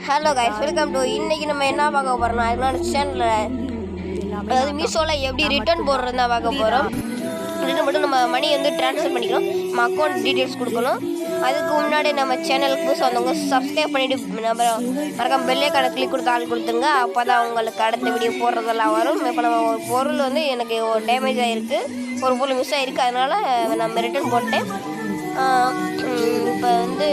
Hello guys, welcome to. இன்னைக்கு நம்ம என்ன பார்க்க போறோம்னா, என்னோட சேனல்ல அதாவது மீஷோவில் எப்படி ரிட்டர்ன் போடுறது தான் பார்க்க போகிறோம். ரிட்டர்ன் மட்டும் நம்ம மணி வந்து ட்ரான்ஸ்ஃபர் பண்ணிக்கணும், நம்ம அக்கௌண்ட் டீட்டெயில்ஸ் கொடுக்கணும். அதுக்கு முன்னாடி நம்ம சேனலுக்கு புதுசாக வந்தவங்க சப்ஸ்கிரைப் பண்ணிவிட்டு நம்ம மறக்காம பெல்லே கடை கிளிக் கொடுத்து ஆள் கொடுத்துருங்க. அப்போ தான் உங்களுக்கு அடுத்த வீடியோ போடுறதெல்லாம் வரும். இப்போ நம்ம ஒரு பொருள் வந்து எனக்கு ஒரு டேமேஜ் ஆகிருக்கு, ஒரு பொருள் மிஸ் ஆகிருக்கு, அதனால் நம்ம ரிட்டர்ன் போட்டேன். இப்போ வந்து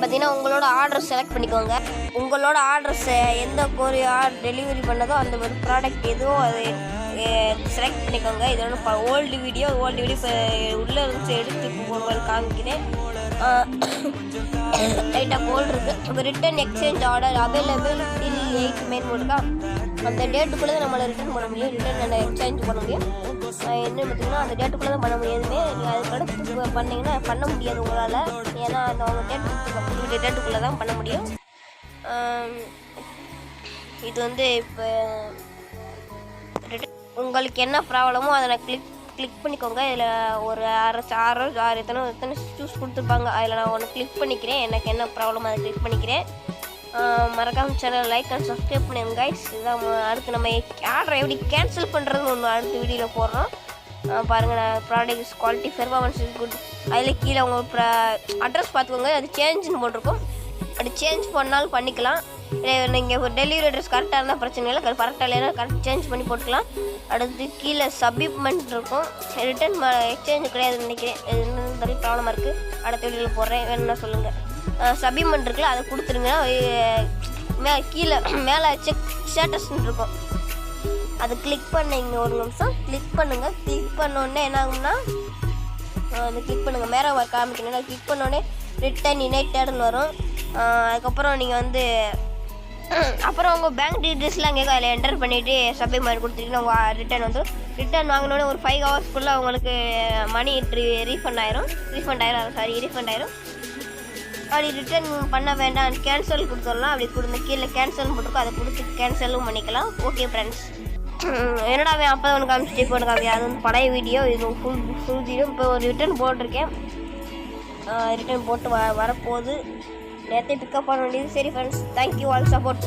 பார்த்தீங்கன்னா உங்களோட ஆர்டர் செலக்ட் பண்ணிக்கோங்க. உங்களோட ஆர்டர்ஸை எந்த கொரியர் டெலிவரி பண்ணதோ அந்த ஒரு ப்ராடக்ட் எதுவோ அதை செலக்ட் பண்ணிக்கோங்க. இதோட ஓல்டு வீடியோ இப்போ உள்ளே இருந்து எடுத்து உங்களுக்கு காமிக்கிறேன். லைட்டாக கோல்டு இருக்குது. இப்போ ரிட்டன் எக்ஸ்சேஞ்ச் ஆர்டர் அவைலபிள் டில் 8 மே இருக்கா, அந்த டேட்டுக்குள்ளே தான் நம்மளை ரிட்டர்ன் பண்ண முடியும், ரிட்டன் எக்ஸ்சேஞ்ச் பண்ண முடியும். என்ன பார்த்தீங்கன்னா அந்த டேட்டுக்குள்ளே தான் பண்ண முடியாதுமே. நீங்கள் அதுக்கடுத்து பண்ணிங்கன்னா பண்ண முடியாது உங்களால், ஏன்னா அந்த அவங்க டேட்டுக்குள்ளே தான் பண்ண முடியும். இது வந்து இப்போ உங்களுக்கு என்ன ப்ராப்ளமோ அதை கிளிக் பண்ணிக்கோங்க. இதில் ஒரு ஆறு எத்தனை சூஸ் கொடுத்துருப்பாங்க, அதில் நான் ஒன்று கிளிக் பண்ணிக்கிறேன். எனக்கு என்ன ப்ராப்ளமோ அதை கிளிக் பண்ணிக்கிறேன். மறக்காம சேனல் லைக் அண்ட் சப்ஸ்கிரைப் பண்ணுங்க கைஸ். இதுதான் அடுத்து நம்ம ஆர்டரை எப்படி கேன்சல் பண்ணுறதுன்னு ஒன்று அடுத்த வீடியோவில் போடுறோம். பாருங்கள், நான் product quality performance is good. அதில் கீழே உங்கள் அட்ரஸ் பார்த்துக்கோங்க, அது சேஞ்சுன்னு போட்டிருக்கும். அது சேஞ்ச் பண்ணாலும் பண்ணிக்கலாம். நீங்கள் டெலிவரி அட்ரஸ் கரெக்டாக இருந்தால் பிரச்சனை இல்லை, கரெக்டாக இல்லைன்னா கரெக்ட் சேஞ்ச் பண்ணி போட்டுக்கலாம். அடுத்து கீழே சப்மிட்மெண்ட் இருக்கும். ரிட்டர்ன் எக்ஸ்சேஞ்ச் கிடையாதுன்னு நினைக்கிறேன், இது ப்ராப்ளமாக இருக்குது. அடுத்த வீடியோவில் போடுறேன், வேணும்னா சொல்லுங்கள். சப்மிட்மெண்ட் இருக்குல்ல, அதை கொடுத்துருங்க. கீழே மேலே செக் ஸ்டேட்டஸ்ன்னு இருக்கும், அதை கிளிக் பண்ணிங்க. ஒரு நிமிஷம் கிளிக் பண்ணுங்கள். கிளிக் பண்ணோடனே என்ன ஆகும்னா, அது கிளிக் பண்ணுங்கள், மேலே காமிக்கணும். கிளிக் பண்ணோடனே ரிட்டன் யுனைட்டட்னு வரும். அதுக்கப்புறம் நீங்கள் வந்து அப்புறம் உங்கள் பேங்க் டீட்டெயில்ஸ்லாம் கேட்க, அதில் என்டர் பண்ணிவிட்டு சப்மிட் கொடுத்துட்டீங்கன்னா உங்கள் ரிட்டன் வந்து ரிட்டன் வாங்கினோடனே ஒரு 5 ஹவர்ஸ்க்குள்ளே உங்களுக்கு மணி ரீஃபண்ட் ஆயிரும். அப்படி ரிட்டர்ன் பண்ண வேண்டாம், கேன்சல் கொடுத்துடலாம். அப்படி கொடுங்க, கீழே கேன்சல் போட்டிருக்கோம், அதை கொடுத்து கேன்சலும் பண்ணிக்கலாம். ஓகே ஃப்ரெண்ட்ஸ், என்னடா அப்போ ஒன்று காமிச்சிட்டு இப்போ ஒன்று காமி, அது வந்து பழைய வீடியோ, இது ஃபுல் வீடியோ. இப்போ ஒரு ரிட்டர்ன் போட்டிருக்கேன், ரிட்டர்ன் போட்டு வரப்போகுது. நேற்றே பிக்கப் பண்ண வேண்டியது. சரி ஃப்ரெண்ட்ஸ், தேங்க்யூ ஆல் சப்போர்ட்.